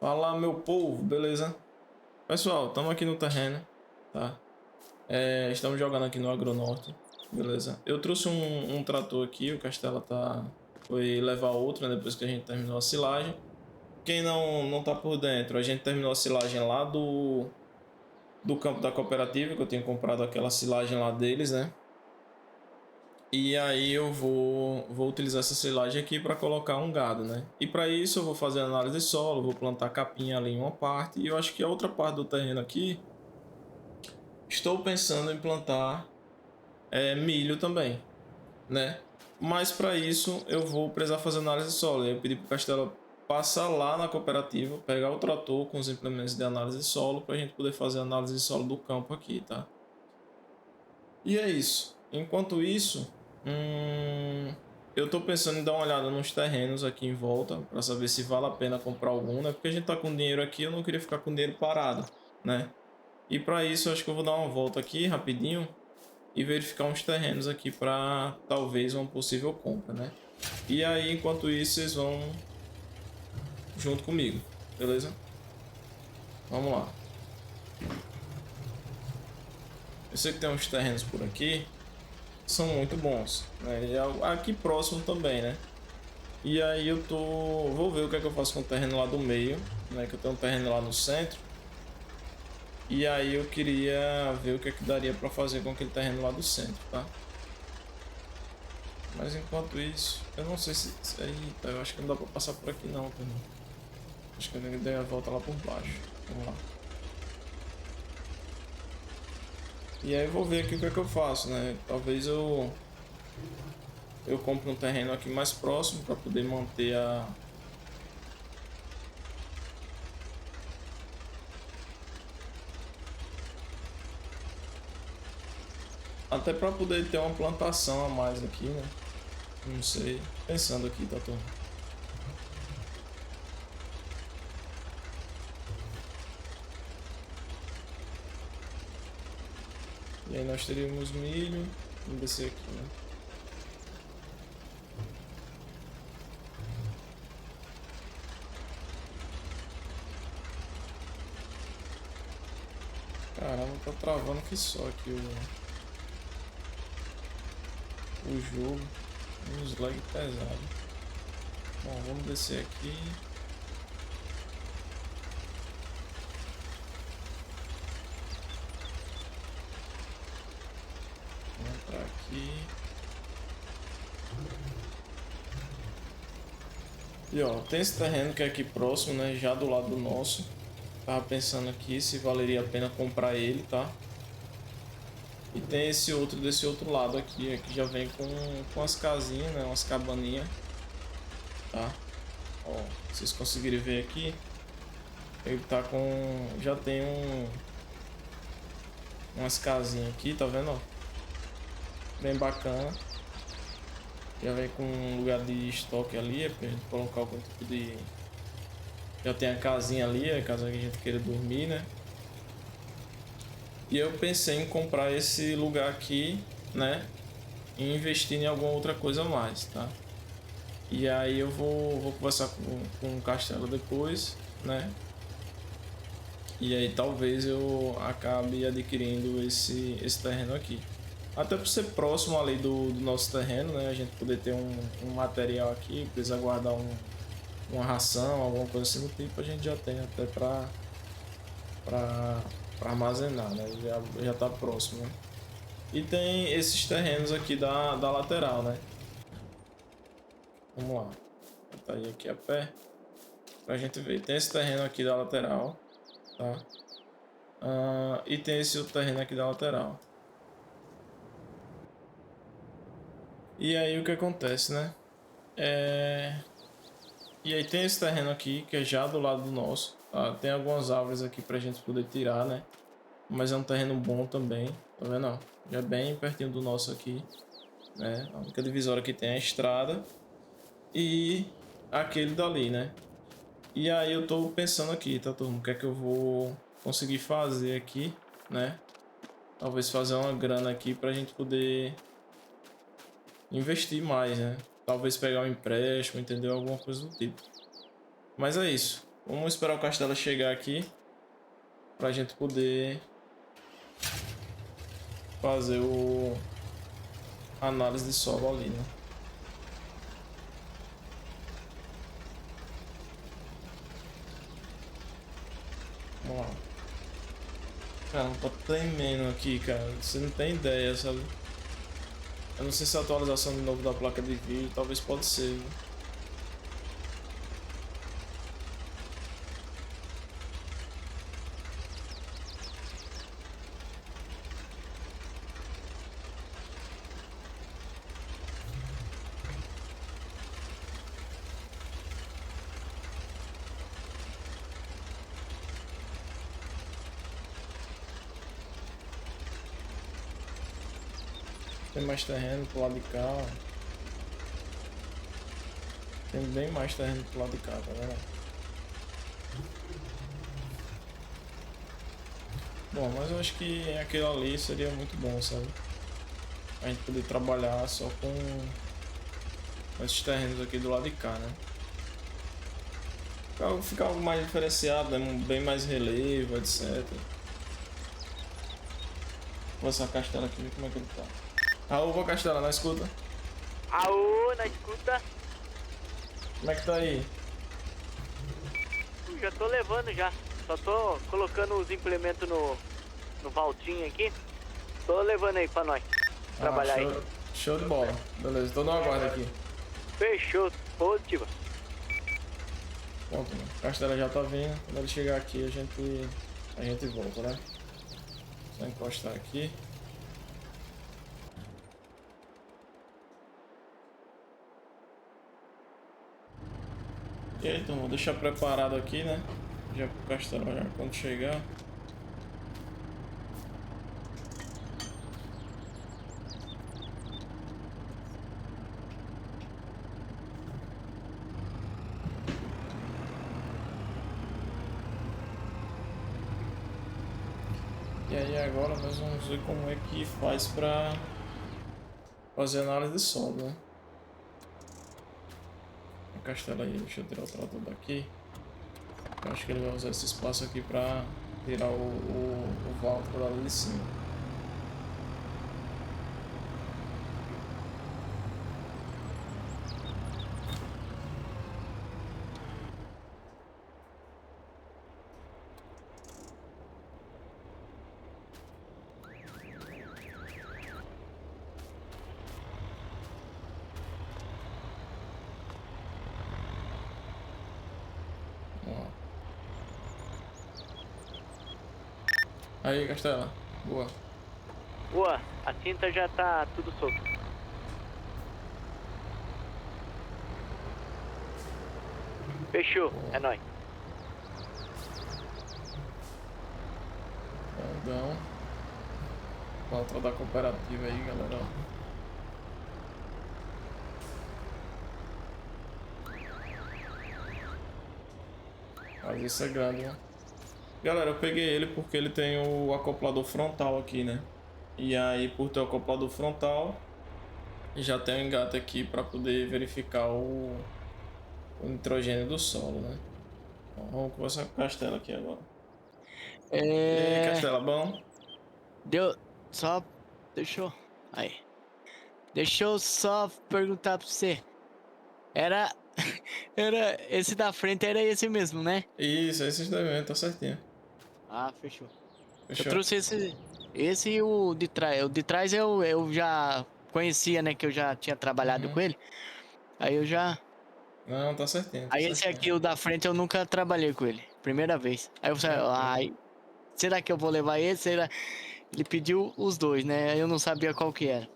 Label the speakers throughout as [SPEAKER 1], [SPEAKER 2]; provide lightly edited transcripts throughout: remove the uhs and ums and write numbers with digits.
[SPEAKER 1] Fala, meu povo, beleza? Pessoal, estamos aqui no terreno, tá? Estamos jogando aqui no Agronorte, beleza? Eu trouxe um trator aqui, o Castela foi levar outro, né, depois que a gente terminou a silagem. Quem não tá por dentro, a gente terminou a silagem lá do campo da cooperativa, que eu tinha comprado aquela silagem lá deles, né? E aí eu vou utilizar essa silagem aqui para colocar um gado, né? E para isso eu vou fazer análise de solo, vou plantar capinha ali em uma parte e eu acho que a outra parte do terreno aqui estou pensando em plantar milho também, né? Mas para isso eu vou precisar fazer análise de solo. Eu pedi para o Castelo passar lá na cooperativa, pegar o trator com os implementos de análise de solo para a gente poder fazer análise de solo do campo aqui, tá? E é isso. Enquanto isso, eu tô pensando em dar uma olhada nos terrenos aqui em volta para saber se vale a pena comprar algum, né? Porque a gente tá com dinheiro aqui, eu não queria ficar com dinheiro parado, né? E para isso, eu acho que eu vou dar uma volta aqui rapidinho e verificar uns terrenos aqui para talvez uma possível compra, né? E aí, enquanto isso, vocês vão junto comigo, beleza? Vamos lá. Eu sei que tem uns terrenos por aqui que são muito bons, né? E aqui próximo também, né? E aí vou ver o que é que eu faço com o terreno lá do meio, né? Que eu tenho um terreno lá no centro. E aí eu queria ver o que é que daria para fazer com aquele terreno lá do centro, tá? Mas enquanto isso, eu não sei se... Eita, eu acho que não dá para passar por aqui não, também. Acho que eu tenho que dar a volta lá por baixo. Vamos lá. E aí eu vou ver aqui o que é que eu faço, né? Talvez eu compre um terreno aqui mais próximo para poder manter a... Até para poder ter uma plantação a mais aqui, né? Não sei. Pensando aqui, tá, turma? E aí nós teríamos milho. Vamos descer aqui, né? Caramba, tá travando que só aqui o jogo. Uns lag pesado. Bom, vamos descer aqui. Vamos entrar aqui. E ó, tem esse terreno que é aqui próximo, né? Já do lado do nosso. Tava pensando aqui se valeria a pena comprar ele, tá? E tem esse outro desse outro lado aqui, que já vem com as casinhas, né? Umas cabaninhas, tá? Ó, se vocês conseguirem ver aqui, ele tá com... Já tem umas casinhas aqui, tá vendo? Ó? Bem bacana. Já vem com um lugar de estoque ali, é pra gente colocar algum tipo de... Já tem a casinha ali, é caso a gente queira dormir, né? E eu pensei em comprar esse lugar aqui, né? E investir em alguma outra coisa a mais, tá? E aí eu vou conversar com o Castelo depois, né? E aí talvez eu acabe adquirindo esse terreno aqui. Até por ser próximo ali do nosso terreno, né? A gente poder ter um material aqui, precisa guardar uma ração, alguma coisa assim do tipo, a gente já tem até para armazenar, né? Já tá próximo, né? E tem esses terrenos aqui da lateral, né? Vamos lá. Vou botar aí aqui a pé pra gente ver. Tem esse terreno aqui da lateral, tá? E tem esse outro terreno aqui da lateral. E aí o que acontece, né? E aí tem esse terreno aqui que é já do lado do nosso, tá? Tem algumas árvores aqui pra gente poder tirar, né? Mas é um terreno bom também, tá vendo? Ó? Já é bem pertinho do nosso aqui, né? A única divisória que tem é a estrada e aquele dali, né? E aí eu tô pensando aqui, tá, turma? O que é que eu vou conseguir fazer aqui, né? Talvez fazer uma grana aqui pra gente poder investir mais, né? Talvez pegar um empréstimo, entendeu? Alguma coisa do tipo. Mas é isso. Vamos esperar o Castelo chegar aqui pra gente poder fazer o análise de solo ali, né? Vamos lá. Cara, tá tremendo aqui, cara. Você não tem ideia, sabe? Eu não sei se é a atualização de novo da placa de vídeo, talvez pode ser, viu? Tem mais terreno pro lado de cá. Ó. Tem bem mais terreno pro lado de cá, tá vendo? Bom, mas eu acho que aquele ali seria muito bom, sabe? A gente poder trabalhar só com esses terrenos aqui do lado de cá, né? Ficar algo mais diferenciado, né? Bem mais relevo, etc. Vou essa Castela aqui, ver como é que ele tá. Alô, Castela, na escuta?
[SPEAKER 2] Aô, na escuta.
[SPEAKER 1] Como é que tá aí?
[SPEAKER 2] Já tô levando já. Só tô colocando os implementos no Valtinho aqui. Tô levando aí pra nós. Trabalhar
[SPEAKER 1] show,
[SPEAKER 2] aí.
[SPEAKER 1] Show de bola. Beleza, tô no aguardo aqui.
[SPEAKER 2] Fechou. Positiva.
[SPEAKER 1] Pronto, mano. Castela já tá vindo. Quando ele chegar aqui, a gente volta, né? Só encostar aqui. E aí, então, vou deixar preparado aqui, né? Já pro Castelo já quando chegar. E aí agora nós vamos ver como é que faz pra fazer análise de solo, né? A Castela aí, deixa eu tirar o trator daqui. Eu acho que ele vai usar esse espaço aqui pra tirar o Valtra lá de cima. Vamos lá. Aí, Castela. Boa.
[SPEAKER 2] Boa, a cinta já tá tudo solto. Fechou, é nóis.
[SPEAKER 1] Grandão. Valtra da cooperativa aí, galera. Mas isso é grande, né? Galera, eu peguei ele porque ele tem o acoplador frontal aqui, né? E aí, por ter o acoplador frontal, já tem um engate aqui para poder verificar o nitrogênio do solo, né? Então, vamos conversar com o Castela aqui agora. E aí, Castela, bom?
[SPEAKER 2] Deu. Só. Deixa eu. Aí. Deixa eu só perguntar pra você. Era. Era. Esse da frente era esse mesmo, né?
[SPEAKER 1] Isso, esses dois mesmo, tá certinho.
[SPEAKER 2] Ah, fechou. Eu
[SPEAKER 1] Fechou?
[SPEAKER 2] trouxe esse. Esse e o de trás. O de trás eu já conhecia, né? Que eu já tinha trabalhado
[SPEAKER 1] Uhum.
[SPEAKER 2] com ele. Aí eu já.
[SPEAKER 1] Não, tá certinho, tá
[SPEAKER 2] Aí esse
[SPEAKER 1] certinho.
[SPEAKER 2] aqui, o da frente, eu nunca trabalhei com ele. Primeira vez. Aí eu falei,
[SPEAKER 1] Tranquilo.
[SPEAKER 2] ai, será que eu vou levar esse? Ele pediu os dois, né? Eu não sabia qual que era.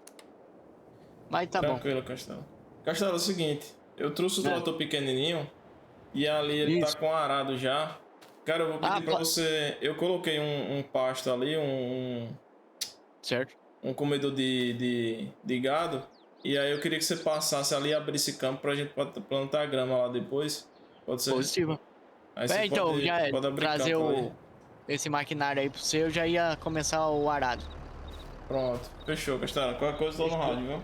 [SPEAKER 2] Mas tá bom.
[SPEAKER 1] Tranquilo, Castelo. Castelo, é o seguinte, eu trouxe o
[SPEAKER 2] É,
[SPEAKER 1] trator pequenininho e ali ele tá
[SPEAKER 2] isso.
[SPEAKER 1] com arado já. Cara, eu vou
[SPEAKER 2] Ah,
[SPEAKER 1] pedir pra você. Eu coloquei um pasto ali,
[SPEAKER 2] certo.
[SPEAKER 1] um comedor de gado. E aí eu queria que você passasse ali e abrisse campo pra gente plantar grama lá depois. Pode ser?
[SPEAKER 2] Positivo.
[SPEAKER 1] Aí você
[SPEAKER 2] É, então, já
[SPEAKER 1] pode abrir
[SPEAKER 2] trazer
[SPEAKER 1] campo ali.
[SPEAKER 2] esse maquinário aí pro você, eu já ia começar o arado.
[SPEAKER 1] Pronto. Fechou, Castelo. Qualquer coisa tô no
[SPEAKER 2] Fechou.
[SPEAKER 1] rádio, viu?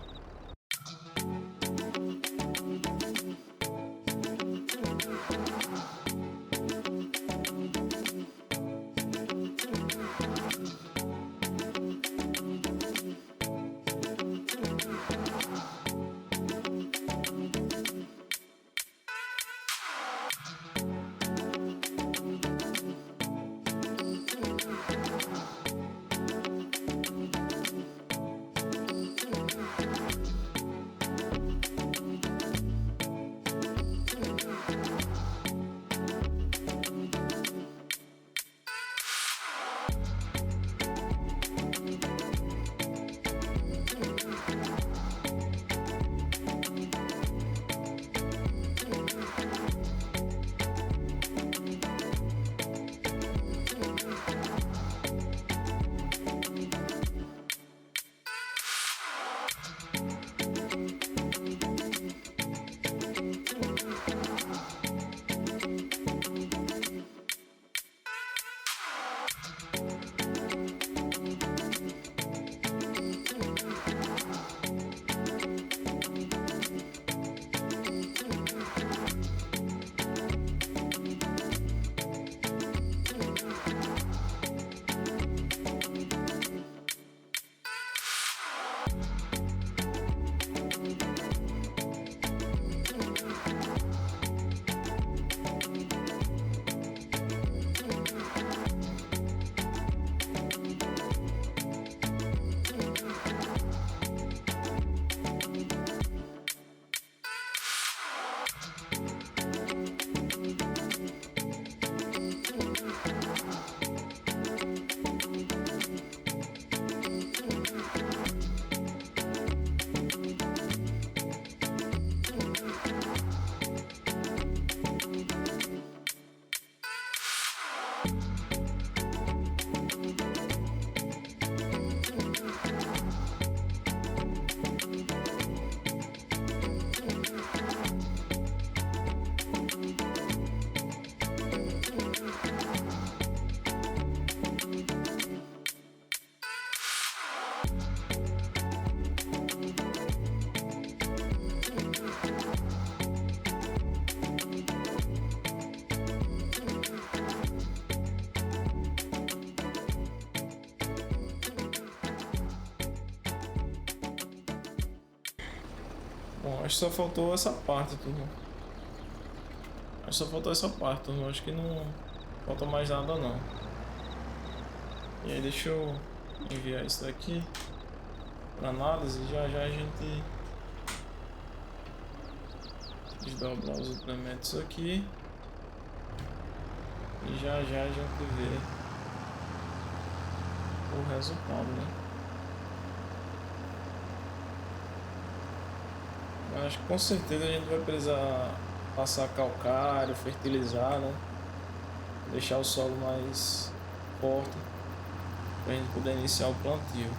[SPEAKER 1] Bom, acho que só faltou essa parte, turma. Acho que só faltou essa parte, turma. Acho que não falta mais nada, não. E aí, deixa eu enviar isso daqui para análise. Já já a gente desdobrar os elementos aqui. E já já a gente vê o resultado, né? Mas acho que com certeza a gente vai precisar passar calcário, fertilizar, né? Deixar o solo mais forte para a gente poder iniciar o plantio.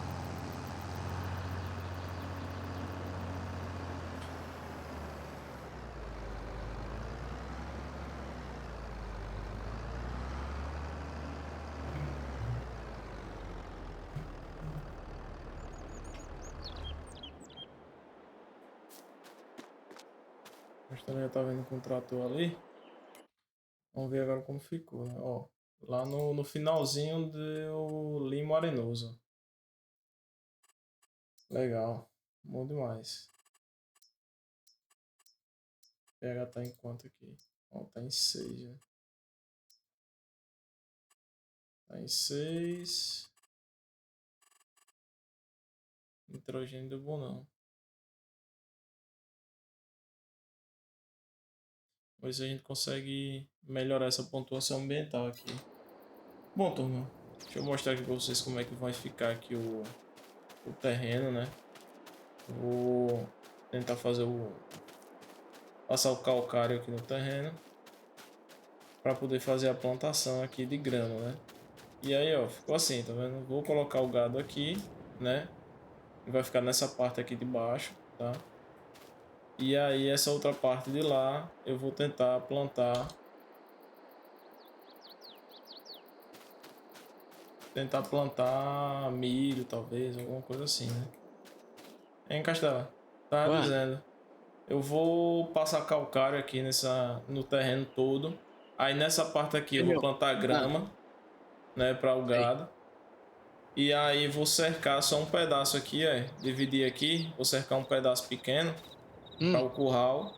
[SPEAKER 1] Mas também já tá vendo com o trator ali. Vamos ver agora como ficou, né? Ó, lá no finalzinho deu limo arenoso. Legal. Bom demais. O pH tá em quanto aqui? Ó, tá em 6, né? Tá em 6. Nitrogênio deu bom não. Vamos ver se a gente consegue melhorar essa pontuação ambiental aqui. Bom, turma, deixa eu mostrar aqui pra vocês como é que vai ficar aqui o terreno, né? Vou tentar fazer passar o calcário aqui no terreno para poder fazer a plantação aqui de grano, né? E aí, ó, ficou assim, tá vendo? Vou colocar o gado aqui, né? E vai ficar nessa parte aqui de baixo, tá? E aí essa outra parte de lá eu vou tentar plantar milho, talvez, alguma coisa assim, né? Hein, Castela? Tá
[SPEAKER 2] Ué,
[SPEAKER 1] dizendo. Eu vou passar calcário aqui no terreno todo. Aí nessa parte aqui eu vou
[SPEAKER 2] entendeu?
[SPEAKER 1] plantar
[SPEAKER 2] Ah,
[SPEAKER 1] grama, né, para o
[SPEAKER 2] aí.
[SPEAKER 1] gado. E aí vou cercar só um pedaço aqui, dividir aqui, vou cercar um pedaço pequeno para
[SPEAKER 2] Hum.
[SPEAKER 1] o curral.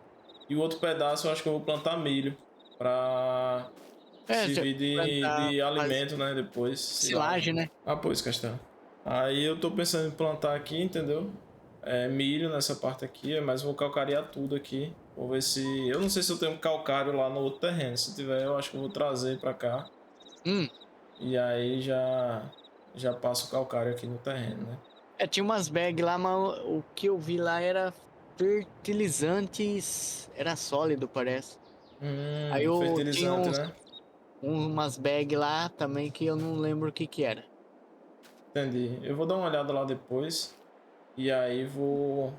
[SPEAKER 1] E o outro pedaço eu acho que eu vou plantar milho para
[SPEAKER 2] É, você
[SPEAKER 1] servir
[SPEAKER 2] plantar,
[SPEAKER 1] de
[SPEAKER 2] fazer
[SPEAKER 1] alimento, né, depois, silagem.
[SPEAKER 2] silagem, né?
[SPEAKER 1] Ah, pois, Castelo. Aí eu tô pensando em plantar aqui, entendeu? Milho nessa parte aqui, mas vou calcarear tudo aqui. Vou ver se. Eu não sei se eu tenho calcário lá no outro terreno. Se tiver, eu acho que eu vou trazer pra cá.
[SPEAKER 2] Hum.
[SPEAKER 1] E aí já passo o calcário aqui no terreno, né?
[SPEAKER 2] É, tinha umas bags lá, mas o que eu vi lá era fertilizantes, era sólido, parece. Aí eu tinha
[SPEAKER 1] Fertilizante, né?
[SPEAKER 2] umas bags lá também que eu não lembro o que que era.
[SPEAKER 1] Entendi. Eu vou dar uma olhada lá depois. E aí vou.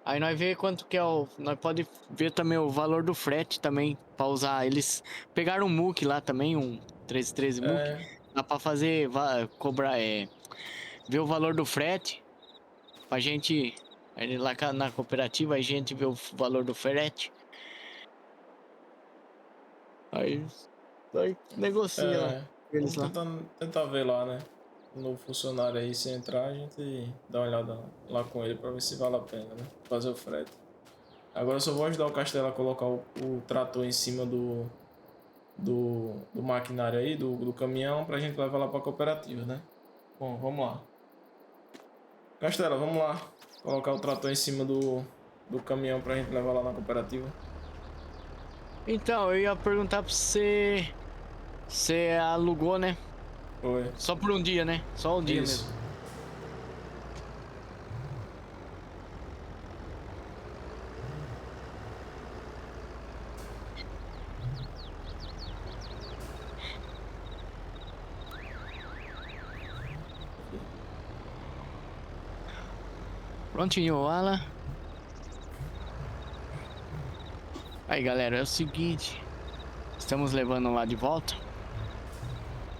[SPEAKER 2] Aí nós vê quanto que é o. Nós pode ver também o valor do frete também, pra usar. Eles pegaram um MOOC lá também, um 1313 MOOC.
[SPEAKER 1] É,
[SPEAKER 2] Dá pra fazer, cobrar, ver o valor do frete. Pra gente. Aí lá na cooperativa a gente vê o valor do frete. Aí negocia lá
[SPEAKER 1] é.
[SPEAKER 2] com eles
[SPEAKER 1] Vamos
[SPEAKER 2] lá.
[SPEAKER 1] tentar ver lá, né? O novo funcionário aí, se entrar, a gente dá uma olhada lá com ele pra ver se vale a pena, né? Fazer o frete. Agora eu só vou ajudar o Castelo a colocar o trator em cima do maquinário aí, do caminhão, pra gente levar lá pra cooperativa, né? Bom, vamos lá. Castelo, vamos lá. Colocar o trator em cima do caminhão pra gente levar lá na cooperativa.
[SPEAKER 2] Então, eu ia perguntar pra você. Você alugou, né?
[SPEAKER 1] Oi.
[SPEAKER 2] Só por um dia, né? Só um dia
[SPEAKER 1] Isso.
[SPEAKER 2] mesmo. Prontinho, Ala. Aí, galera, é o seguinte. Estamos levando lá de volta.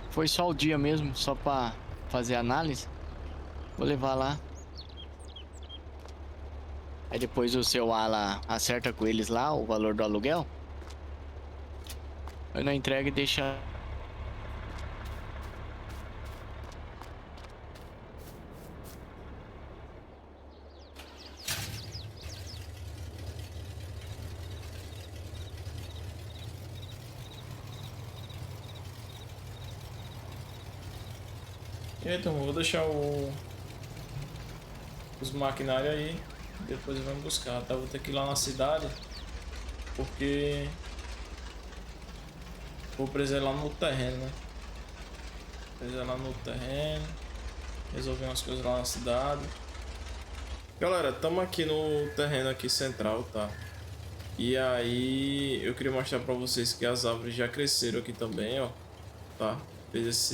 [SPEAKER 2] Foi só o dia mesmo, só pra fazer análise. Vou levar lá. Aí depois o seu Ala acerta com eles lá o valor do aluguel. Aí na entrega e deixa.
[SPEAKER 1] E aí, então, vou deixar os maquinários aí. Depois vamos buscar, tá? Vou ter que ir lá na cidade. Porque vou precisar ir lá no terreno, né? Precisar ir lá no terreno. Resolver umas coisas lá na cidade. Galera, estamos aqui no terreno aqui central, tá? E aí eu queria mostrar pra vocês que as árvores já cresceram aqui também, ó. Tá? Fez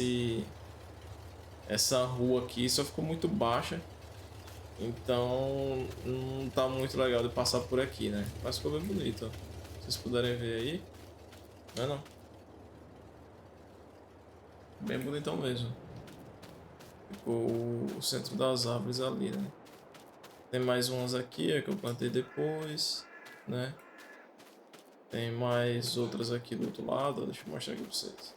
[SPEAKER 1] essa rua aqui, só ficou muito baixa. Então não tá muito legal de passar por aqui, né? Mas ficou bem bonito, ó. Se vocês puderem ver aí. Não é não? Bem bonitão mesmo. Ficou o centro das árvores ali, né? Tem mais umas aqui que eu plantei depois, né? Tem mais outras aqui do outro lado, deixa eu mostrar aqui pra vocês.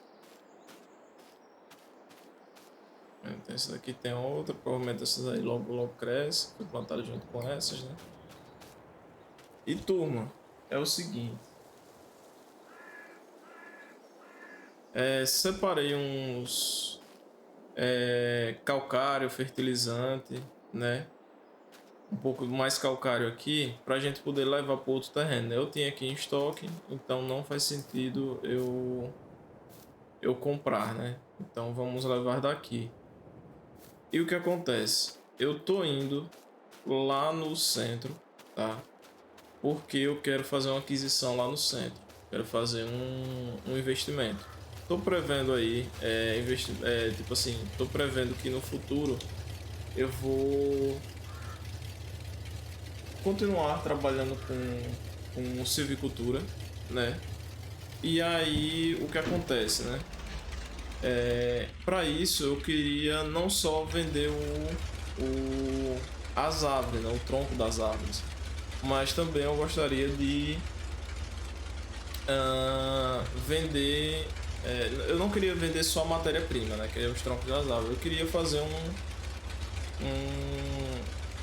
[SPEAKER 1] Então essa daqui tem outra, provavelmente essas aí logo crescem, foi plantado junto com essas, né? E turma, é o seguinte. Separei uns calcário, fertilizante, né? Um pouco mais calcário aqui pra gente poder levar para outro terreno, né? Eu tinha aqui em estoque, então não faz sentido eu comprar, né? Então vamos levar daqui. E o que acontece? Eu tô indo lá no centro, tá? Porque eu quero fazer uma aquisição lá no centro. Quero fazer um investimento. Tô prevendo aí, tipo assim, tô prevendo que no futuro eu vou continuar trabalhando com silvicultura, né? E aí o que acontece, né? Para isso eu queria não só vender as árvores, né? O tronco das árvores, mas também eu gostaria de vender. Eu não queria vender só a matéria-prima, né? Que é os troncos das árvores. Eu queria fazer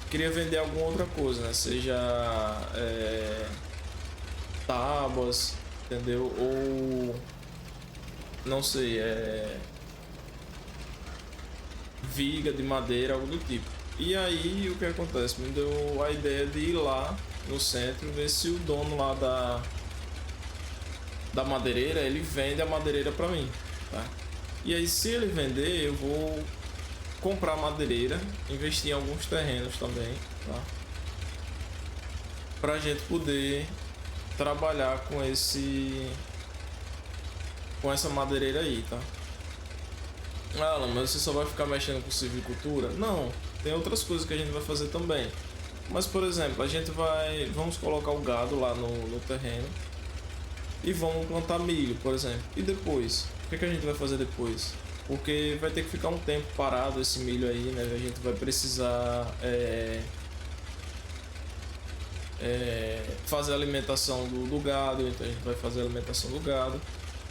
[SPEAKER 1] queria vender alguma outra coisa, né? Seja tábuas, entendeu? Ou não sei, viga de madeira, algo do tipo. E aí o que acontece? Me deu a ideia de ir lá no centro ver se o dono lá da madeireira ele vende a madeireira para mim, tá? E aí se ele vender eu vou comprar madeireira, investir em alguns terrenos também, tá? Pra gente poder trabalhar com essa madeireira aí, tá? Ah, mas você só vai ficar mexendo com silvicultura? Não, tem outras coisas que a gente vai fazer também. Mas por exemplo, vamos colocar o gado lá no terreno e vamos plantar milho, por exemplo. E depois, o que a gente vai fazer depois? Porque vai ter que ficar um tempo parado esse milho aí, né? A gente vai precisar fazer a alimentação do gado, então a gente vai fazer a alimentação do gado.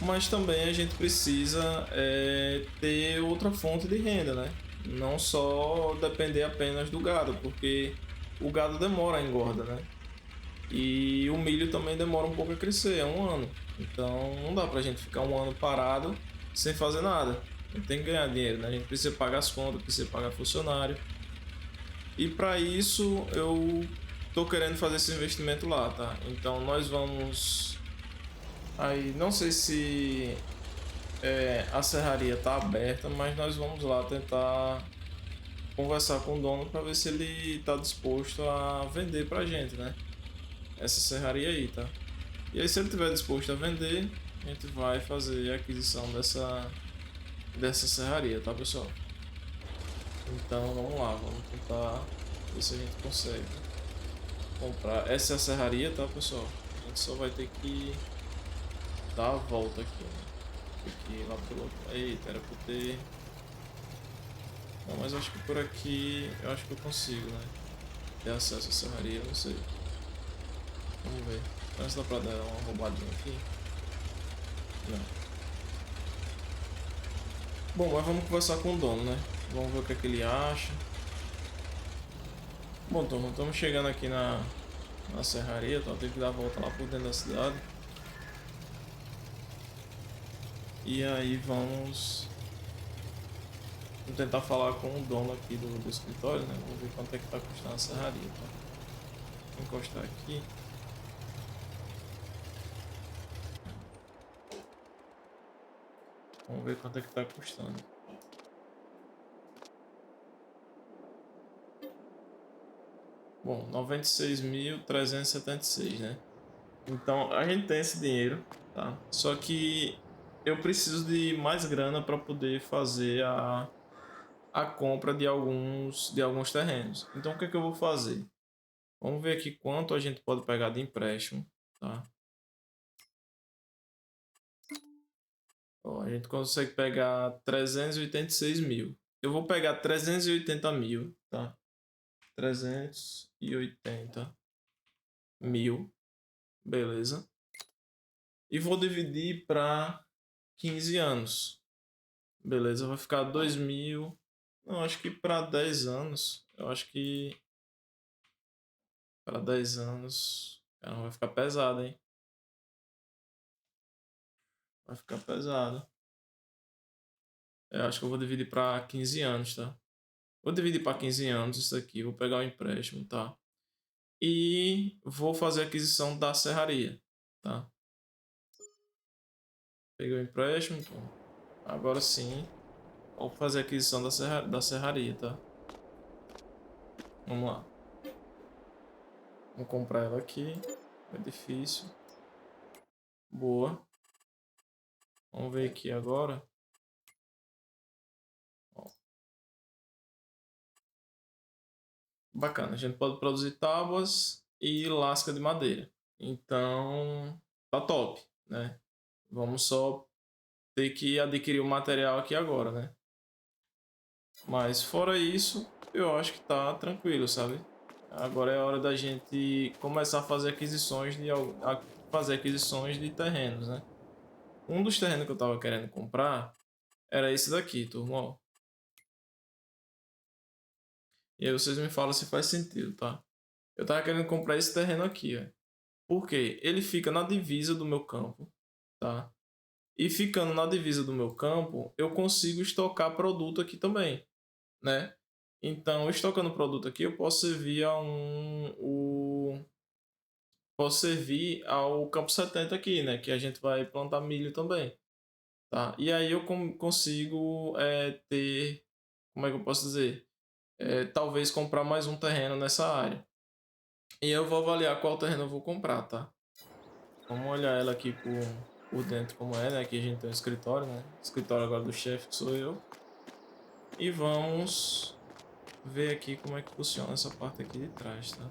[SPEAKER 1] Mas também a gente precisa ter outra fonte de renda, né? Não só depender apenas do gado, porque o gado demora a engorda, né? E o milho também demora um pouco a crescer, é um ano. Então não dá pra gente ficar um ano parado sem fazer nada. A gente tem que ganhar dinheiro, né? A gente precisa pagar as contas, precisa pagar funcionário. E para isso eu tô querendo fazer esse investimento lá, tá? Então nós vamos... Aí não sei se a serraria tá aberta, mas nós vamos lá tentar conversar com o dono para ver se ele tá disposto a vender pra gente, né? Essa serraria aí, tá? E aí se ele estiver disposto a vender, a gente vai fazer a aquisição dessa serraria, tá, pessoal? Então vamos lá, vamos tentar ver se a gente consegue comprar. Essa é a serraria, tá, pessoal? A gente só vai ter que dar a volta aqui, né? Aqui lá pelo outro. Eita, era por ter. Não, mas acho que por aqui eu acho que eu consigo, né? Ter acesso à serraria, não sei. Vamos ver. Parece que dá pra dar uma roubadinha aqui. Não. Bom, mas vamos conversar com o dono, né? Vamos ver o que é que ele acha. Bom, turma, estamos chegando aqui na serraria, tá? Tem que dar a volta lá por dentro da cidade. E aí vamos Vamos tentar falar com o dono aqui do escritório, né? Vamos ver quanto é que tá custando a serraria, tá? Vou encostar aqui. Vamos ver quanto é que tá custando. Bom, 96.376, né? Então, a gente tem esse dinheiro, tá? Só que eu preciso de mais grana para poder fazer a compra de alguns terrenos. Então, o que é que eu vou fazer? Vamos ver aqui quanto a gente pode pegar de empréstimo, tá? Ó, a gente consegue pegar 386 mil. Eu vou pegar 380 mil, tá? 380 mil, beleza? E vou dividir para 15 anos, beleza? Vai ficar 2 mil. Não, acho que para 10 anos, eu acho que para 10 anos, cara, vai ficar pesado, hein? Vai ficar pesado. Eu acho que eu vou dividir para 15 anos, tá? Vou dividir para 15 anos isso aqui, vou pegar o empréstimo, tá? E vou fazer a aquisição da serraria, tá? Peguei o empréstimo, então. Agora sim, vou fazer a aquisição da serraria, tá? Vamos lá. Vou comprar ela aqui. É difícil. Boa. Vamos ver aqui agora. Ó. Bacana. A gente pode produzir tábuas e lasca de madeira. Então, tá top, né? Vamos só ter que adquirir o material aqui agora, né? Mas fora isso, eu acho que tá tranquilo, sabe? Agora é hora da gente começar a fazer aquisições de terrenos, né? Um dos terrenos que eu tava querendo comprar era esse daqui, turma, ó. E aí vocês me falam se faz sentido, tá? Eu tava querendo comprar esse terreno aqui, ó. Por quê? Ele fica na divisa do meu campo, tá? E ficando na divisa do meu campo, eu consigo estocar produto aqui também, né? Então, estocando produto aqui, eu posso servir posso servir ao campo 70 aqui, né? Que a gente vai plantar milho também, tá? E aí eu consigo ter, como é que eu posso dizer? Talvez comprar mais um terreno nessa área. E eu vou avaliar qual terreno eu vou comprar, tá? Vamos olhar ela aqui por dentro como é, né? Aqui a gente tem um escritório, né? Escritório agora do chefe, que sou eu. E vamos ver aqui como é que funciona essa parte aqui de trás, tá?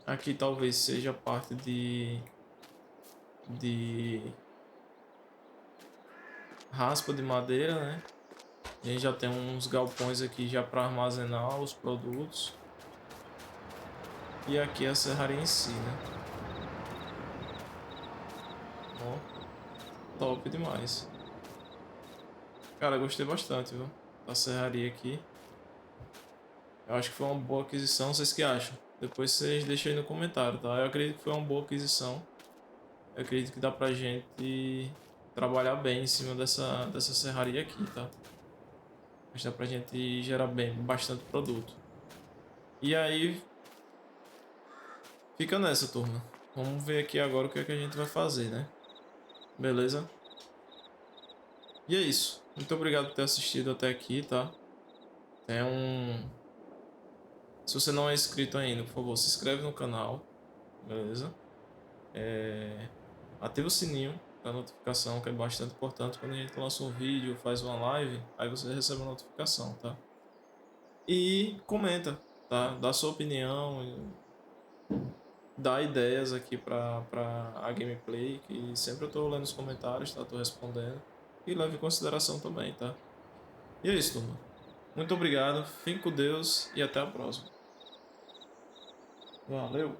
[SPEAKER 1] Aqui talvez seja a parte de raspa de madeira, né? A gente já tem uns galpões aqui já para armazenar os produtos. E aqui a serraria em si, né? Ó, top demais. Cara, gostei bastante, viu? Da serraria aqui. Eu acho que foi uma boa aquisição. Vocês que acham? Depois vocês deixam aí no comentário, tá? Eu acredito que foi uma boa aquisição. Eu acredito que dá pra gente trabalhar bem em cima dessa serraria aqui, tá? Mas dá pra gente gerar bastante produto. E aí, fica nessa, turma. Vamos ver aqui agora o que é que a gente vai fazer, né? Beleza? E é isso. Muito obrigado por ter assistido até aqui, tá? É um... Se você não é inscrito ainda, por favor, se inscreve no canal. Beleza? Ativa o sininho da notificação, que é bastante importante. Quando a gente lança um vídeo, faz uma live, aí você recebe a notificação, tá? E comenta, tá? Dá sua opinião, dá ideias aqui pra a gameplay, que sempre eu tô lendo os comentários, tá? Tô respondendo. E leve em consideração também, tá? E é isso, turma. Muito obrigado, fique com Deus e até a próxima. Valeu!